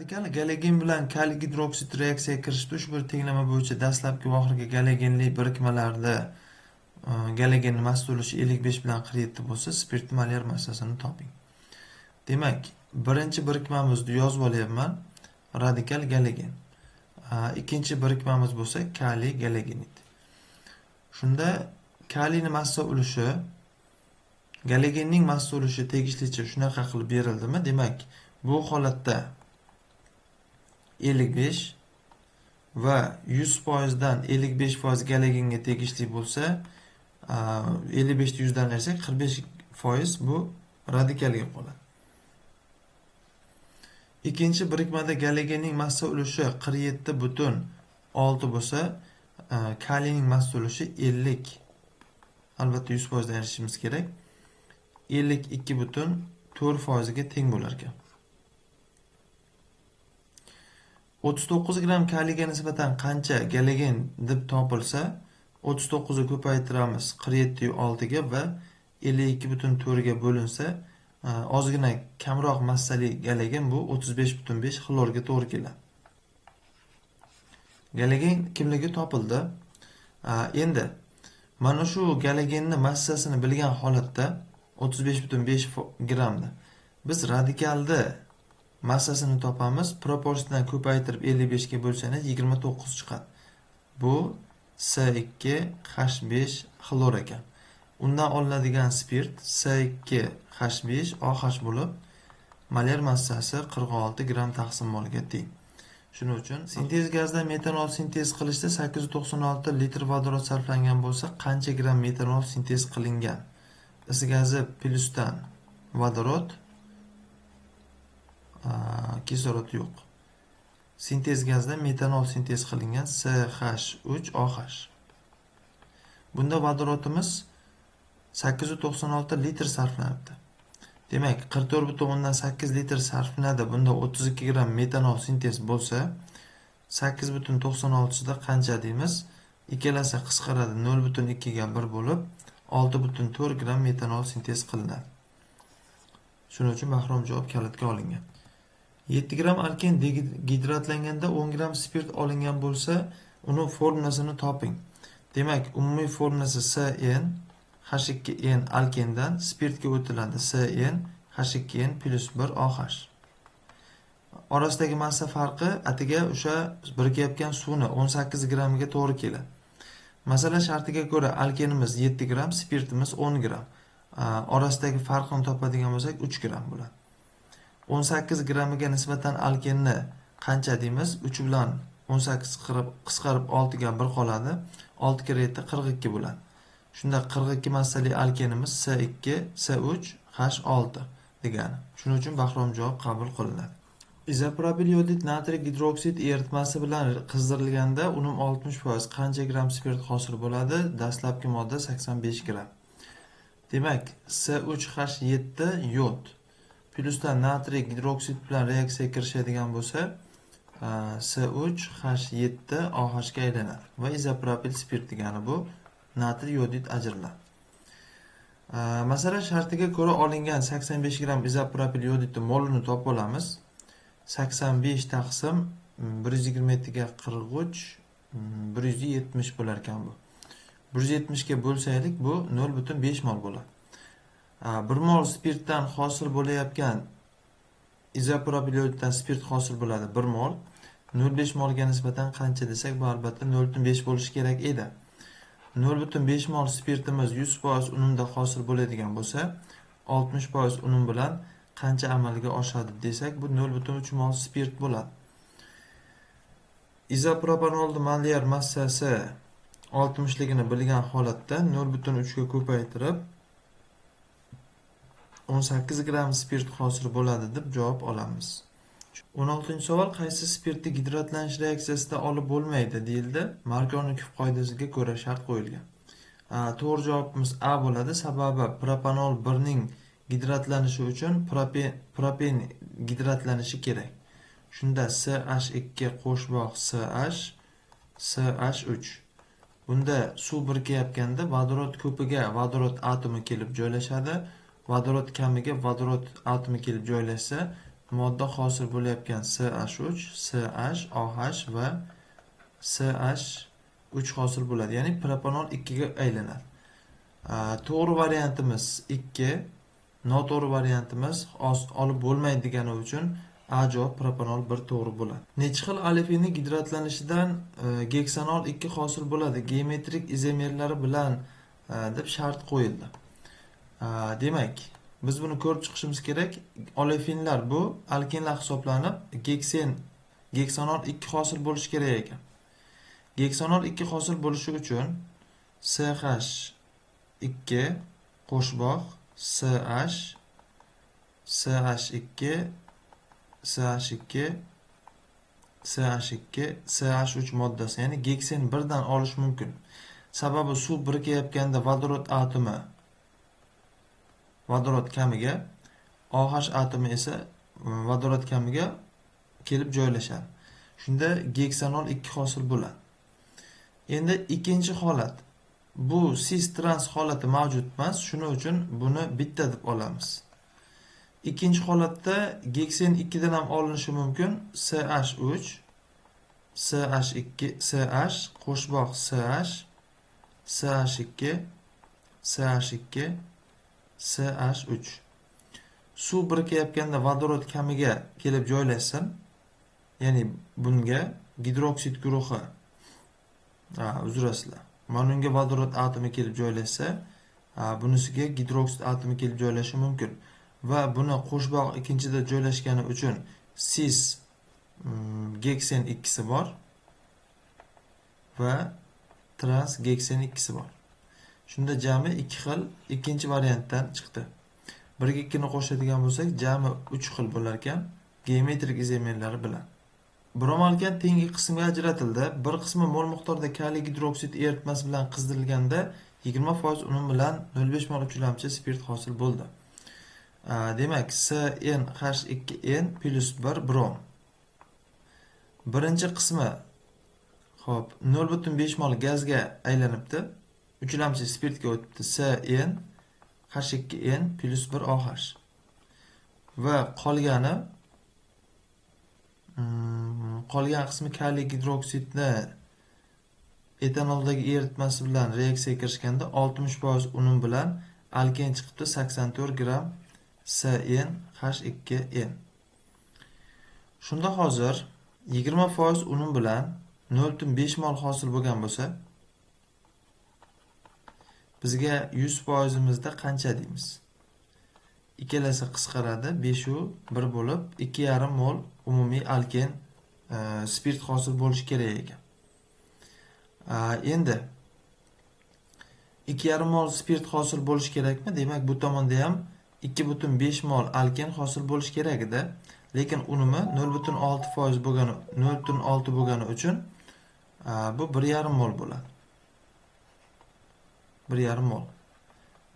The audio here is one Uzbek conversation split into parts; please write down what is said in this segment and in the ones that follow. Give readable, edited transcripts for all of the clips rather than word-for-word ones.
Radikal galogen bilan kaliy gidroksid reaksiyaga kirishda ushbu tenglama bo'yicha dastlabki va oxirgi galogenli birikmalarda galogenning massa ulushi 55 bilan 47 bo'lsa, spirtning molyar massasini toping. Demak, birinchi birikmamizni yozib olyapman. Radikal galogen. Ikkinchi birikmamiz bo'lsa kaliy galogenit. Shunda kaliyning massa ulushi galogenning massa ulushi tegishlicha shunaqa qilib berildimi? Demak, bu holatda 55 va 100% dan 55% galogenga tegishli bo'lsa, 55 ni 100 dan ayirsak 45% bu radikalga qoladi. Ikkinchi birikmada galogenning massa ulushi 47,6 bo'lsa, kaliyning massa ulushi 50. Albatta 100% dan ayirishimiz kerak. 52,4% ga teng bo'lar ekan. 39 gram kaliyga nisbatan qancha galogen deb topilsa, 39 ni ko'paytiramiz 47,6 ga va 52,4 ga bo'linsa, ozgina kamroq massali galogen bu 35,5 xlorga to'g'ri keladi. Galogen kimligi topildi. Endi mana shu galogenning massasini bilgan holatda 35,5 gramda biz radikalni massasini topamiz. Proporsiyadan ko'paytirib 55 ga bo'lsangiz 29 chiqadi. Bu C2H5 xlor ekan. Undan olinadigan spirt C2H5OH bo'lib, molyar massasi 46 gram taqsim molga teng. Shuning uchun sintez gazda metanol sintez qilishda 896 litr vodorod sarflangan bo'lsa, qancha gram metanol sintez qilingan? Is gazi plyusdan vodorod, kislorod yo'q. Sintez gazda metanol sintez qilingan CH3OH. Bunda vodorodimiz 896 litr sarflanibdi. Demak, 44,8 litr sarflanadi. Bunda 32 gram metanol sintez bo'lsa, 8,96 da qancha deymiz? Ikkalasi qisqaradi, 0,2 ga 1 bo'lib, 6,4 gram metanol sintez qilinadi. Shuning uchun Bahrom javob kalitga olingan. 7 gram alken gidratlanganda 10 gram spirt olingan bo'lsa, uni formulasini toping. Demak, umumiy formulasi CN H2N alkendan spirtga o'tiladi. CN H2N plus 1 OH. Orasidagi massa farqi atiga o'sha birikayotgan suvni 18 gramga to'g'ri keladi. Masala shartiga ko'ra alkenimiz 7 gram, spirtimiz 10 gram. Orasidagi farqni topadigan bo'lsak 3 gram bo'ladi. 18 gramiga nisbatan alkenni qancha deymiz? 3 bilan 18 qisqarib 6 ga 1 qoladi. 6 kira 7 42 bo'ladi. Shunda 42 massali alkenimiz C2C3H6 degani. Shuning uchun Bahrom javob qabul qilinadi. Izopropil yodid natriy gidroksid eritmasi bilan qizdirilganda unum 60% qancha gram spirt hosil bo'ladi? Dastlabki modda 85 gram. Demak, C3H7 yod plyusdan natriy gidroksid bilan reaksiyaga kirishadigan bo'lsa, C3H7OH ga aylanadi va izopropil spirt degani bu natriy yodid ajriladi. Masala shartiga ko'ra olingan 85 gram izopropil yodidning molini topib olamiz. 85 taqsim 127 ga 43 170 bo'lar ekan bu. 170 ga bo'lsaylik bu 0,5 mol bo'ladi. 1 mol spirtdan hosil bo'layotgan izopropil yodiddan spirt hosil bo'ladi 1 mol. 0,5 molga nisbatan qancha desak, bu albatta 0,5 bo'lishi kerak edi. 0,5 mol spirtimiz 100% unumda hosil bo'ladigan bo'lsa, 60% unum bilan qancha amalga oshadi desak, bu 0,3 mol spirt bo'ladi. Izopropanolning molyar massasi 60 ligini bilgan holatda 0,3 ga ko'paytirib 18 gram spirt hosil bo'ladi deb javob olamiz. 16-savol, qaysi spirtni gidratlanish reaksiyasida olib bo'lmaydi deyildi. Markovnikov qoidasiga ko'ra shart qo'yilgan. To'g'ri javobimiz A bo'ladi. Sababi propanol 1 ning gidratlanishi uchun propen gidratlanishi kerak. Shunda CH2 qo'shboq CH3. Bunda suv birikayotganda vodorod ko'piga vodorod atomi kelib joylashadi. Vodorod kamiga vodorod atomi kelib joylashsa, modda hosil bo'layotgan CH3, CH, OH va CH3 hosil bo'ladi. Ya'ni propanol 2 ga aylanadi. To'g'ri variantimiz 2, noto'g'ri variantimiz olib bo'lmaydi degani uchun A javob propanol 1 to'g'ri bo'ladi. Necha xil olefinning gidratlanishidan geksanol 2 hosil bo'ladi geometrik izomerlari bilan deb shart qo'yildi. Demak, biz buni ko'rib chiqishimiz kerak. Olefinlar bu alkenlar hisoblanib, geksanol 2 hosil bo'lishi kerak ekan. Geksanol 2 hosil bo'lishi uchun CH2 qo'shboq CH, CH2, CH2, CH2, CH3 moddasi, ya'ni geksen birdan olish mumkin. Sababi suv birikayotganda vodorod atomi vodorod kamiga, OH atomi esa vodorod kamiga kelib joylashadi. Shunda geksanol 2 hosil bo'ladi. Endi ikkinchi holat. Bu cis trans holati mavjud emas, shuning uchun buni bitta deb olamiz. Ikkinchi holatda geksen 2 dan ham olinishi mumkin. CH3, CH2, CH qo'shboq CH, CH2, CH2, CH3. Suv birikayotganda vodorod kamiga kelib joylashsin. Ya'ni bunga gidroksid guruhi, uzrasizlar. Manunga vodorod atomi kelib joylashsa, bunisiga gidroksid atomi kelib joylashi mumkin. Va buni qo'shboq ikkinchida joylashgani uchun cis geksen ikkisi bor va trans geksen ikkisi bor. Shunda jami 2 xil ikkinchi variantdan chiqdi. 1 ga 2 ni qo'shadigan bo'lsak, jami 3 xil bo'lar ekan, geometrik izomerlari bilan. Bromalkan tengi qismga ajratildi. Bir qismi mol miqdorda kaliy gidroksid eritmasi bilan qizdirilganda 20% unum bilan 0,5 mol uchilamchi spirt hosil bo'ldi. Demak, CnH2n plus 1 brom. Birinchi qismi xo'p 0,5 mol gazga aylanibdi. Uchilamchi spirtga o'tibdi. CnH2n plus 1 OH. Va qolgan qismi kaliy gidroksidni etanoldagi eritmasi bilan reaksiyaga kirishganda 60% unum bilan alken chiqibdi, 84 gram CnH2n. Shunda hozir 20% unum bilan 0,5 mol hosil bo'lgan bo'lsa, bizga 100% imizda qancha deymiz? Ikkalasi qisqaradi, 5 u 1 bo'lib 2,5 mol umumiy alken spirt hosil bo'lishi kerak ekan. Endi 2,5 mol spirt hosil bo'lishi kerakmi? Demak, bu tomonda ham 2,5 mol alken hosil bo'lishi kerak edi. Lekin unumi 0,6% bo'lgani, 0,6 bo'lgani uchun bu 1,5 mol bo'ladi. 1,5 mol.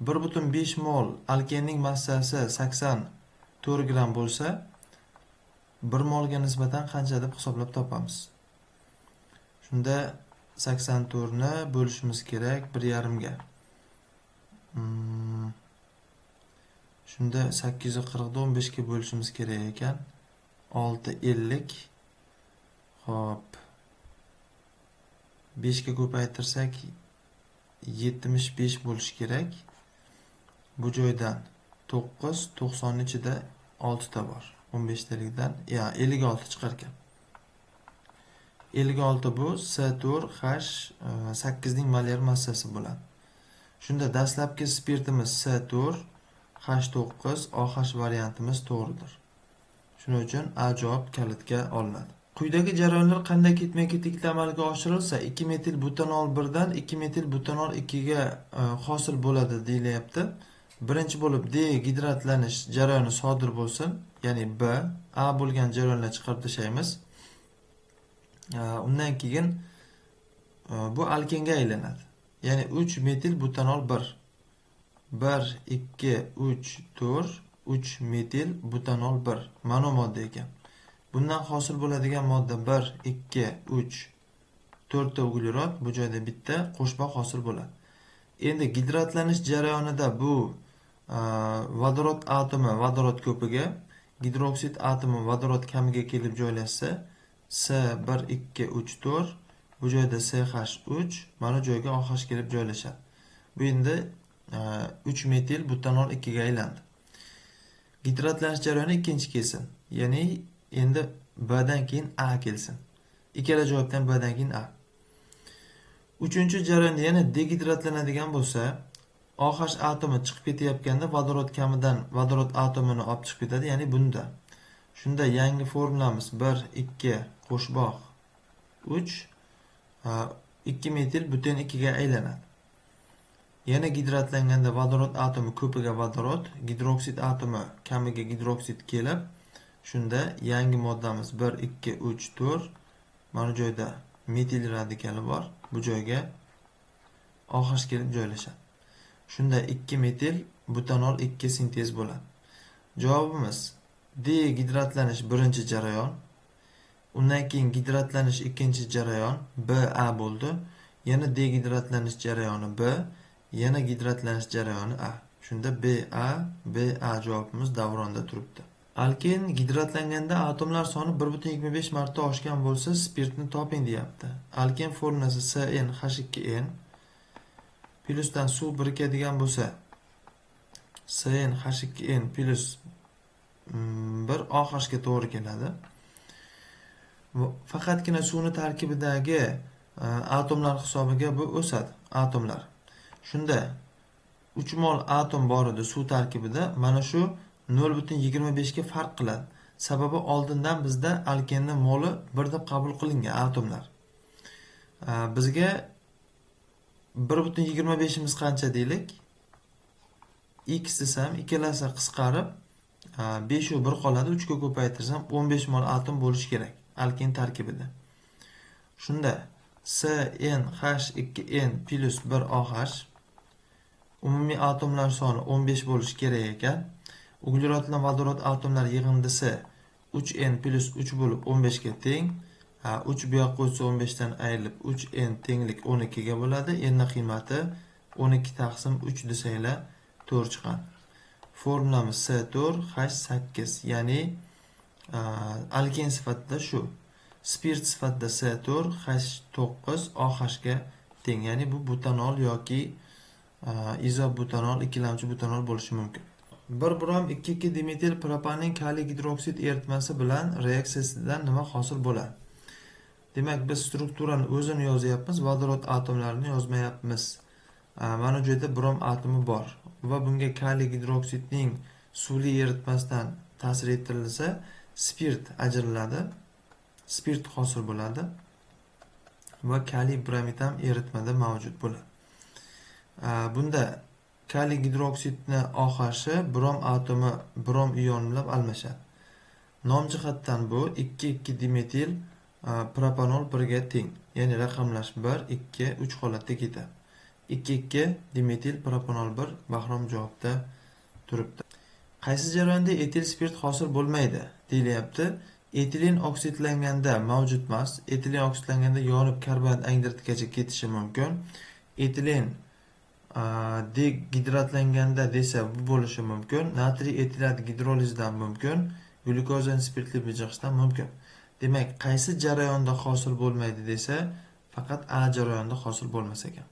1,5 mol alkenning massasi 84 gram bo'lsa, 1 molga nisbatan qancha deb hisoblab topamiz. Shunda 84 ni bo'lishimiz kerak 1,5 ga. Shunda 840 ni 15 ga bo'lishimiz kerak ekan. 650. Xo'p. 5 ga ko'paytirsak 75 bo'lishi kerak. Bu joydan 9, 90 ichida 6 ta bor. 15 talikdan 56 chiqar ekan. 56 bu C4H8 ning molyar massasi bo'ladi. Shunda dastlabki spirtimiz C4H9, OH variantimiz to'g'ridir. Shuning uchun A javob kalitga olinadi. Quyidagi jarayonlar qanday ketma-ketlikda amalga oshirilsa 2 metil butanol 1 dan 2 metil butanol 2 ga hosil bo'ladi deyilyapti. Birinchi bo'lib D gidratlanish jarayoni sodir bo'lsin, ya'ni B, A bo'lgan jarayonlar chiqarib tashlaymiz. Undan keyin bu alkenga aylanadi. Ya'ni 3 metil butanol 1. 1, 2, 3, 4, 3 metil butanol 1. Mana modda ekan. Bundan hosil bo'ladigan modda 1, 2, 3, 4 ta uglerod, bu joyda bitta qo'shboq hosil bo'ladi. Endi gidratlanish jarayonida bu vodorod atomi vodorod ko'piga, gidroksid atomi vodorod kamiga kelib joylashsa, S1 2 3 4, bu joyda CH3, mana joyga OH kelib joylashadi. Bu endi 3 metil butanol 2 ga aylandi. Gidratlanish jarayoni ikkinchi kelsin. Ya'ni endi B dan keyin A kelsin. Ikkala javobdan B dan keyin A. Uchinchi jarayonda yana degidratlanadigan bo'lsa, OH atomi chiqib ketayotganda vodorod kamidan vodorod atomini olib chiqib ketadi, ya'ni bunda. Shunda yangi formulamiz 1 2 qo'shboq 3 2 metil buten 2 ga aylanadi. Yana gidratlanganda vodorod atomi ko'piga vodorod, gidroksid atomi kamiga gidroksid kelib, shunda yangi moddamiz 1 2 3 4, mana joyda metil radikali bor. Bu joyga OH kelib joylashadi. Shunda 2 metil butanol 2 sintez bo'ladi. Javobimiz degidratlanish birinchi jarayon, undan keyin gidratlanish ikkinchi jarayon BA bo'ldi. Yana degidratlanish jarayoni B, yana gidratlanish jarayoni A. Shunda BA javobimiz davronda turibdi. Alken gidratlanganda atomlar soni 1,25 marta oshgan bo'lsa, spirtni toping deyapti. Alken formulasi CnH2n plyusdan suv birikadigan bo'lsa, CnH2n plus 1 OH ga to'g'ri keladi. Faqatgina suvni tarkibidagi atomlar hisobiga bu o'sadi, atomlar. Shunda 3 mol atom bor edi suv tarkibida, mana shu 0,25 ga farq qiladi. Sababi oldindan bizda alkenni moli 1 deb qabul qilingan atomlar. Bizga 1,25 imiz qancha deylik? X desam, ikkalasi qisqarib 5 u 1 qoladi. 3 ga ko'paytirsam 15 mol atom bo'lishi kerak alken tarkibida. Shunda CnH2n plus 1 OH umumiy atomlar soni 15 bo'lishi kerak ekan. Uglerod bilan vodorod atomlar yig'indisi 3n plus 3 bo'lib 15 ga teng. 3 bu yoqqa o'tsa 15 dan ayrilib 3n tenglik 12 ga bo'ladi. N qiymati 12 taqsim 3 desanglar 4 chiqadi. Formulamiz C4H8, ya'ni alken sifatida shu. Spirt sifatida C4H9OH ga teng, ya'ni bu butanol yoki izobutanol, ikkilamchi butanol bo'lishi mumkin. 1 brom 2,2 dimetil propanin kaliy gidroksid eritmasi bilan reaksiyasidan nima hosil bo'ladi? Demak, biz strukturani o'zini yozyapmiz, vodorod atomlarini yozmayapmiz. Mana bu yerda brom atomi bor va bunga kaliy gidroksidning suvli eritmasidan ta'sir ettirilsa, spirt ajriladi. Spirt hosil bo'ladi va kaliy bromid ham eritmada mavjud bo'ladi. Bunda kaliy gidroksidni OH'si brom atomi brom ion bilan almashadi. Nom jihatdan bu 2,2 dimetil propanol 1 ga teng. Ya'ni raqamlash 1, 2, 3 holatda ketadi. 2,2 dimetil propanol 1 Bahrom javobda turibdi. Qaysi jarayonda etil spirt hosil bo'lmaydi deyilyapti? Etilen oksidlanganda mavjud emas. Etilen oksidlanganda yonib karbonat angidridgacha ketishi mumkin. Etilen degidratlanganda desa bu bo'lishi mumkin. Natriy etilat gidrolizdan mumkin. Glyukozani spirtli bijg'ishdan mumkin. Demak, qaysi jarayonda hosil bo'lmaydi desa, faqat A jarayonida hosil bo'lmas ekan.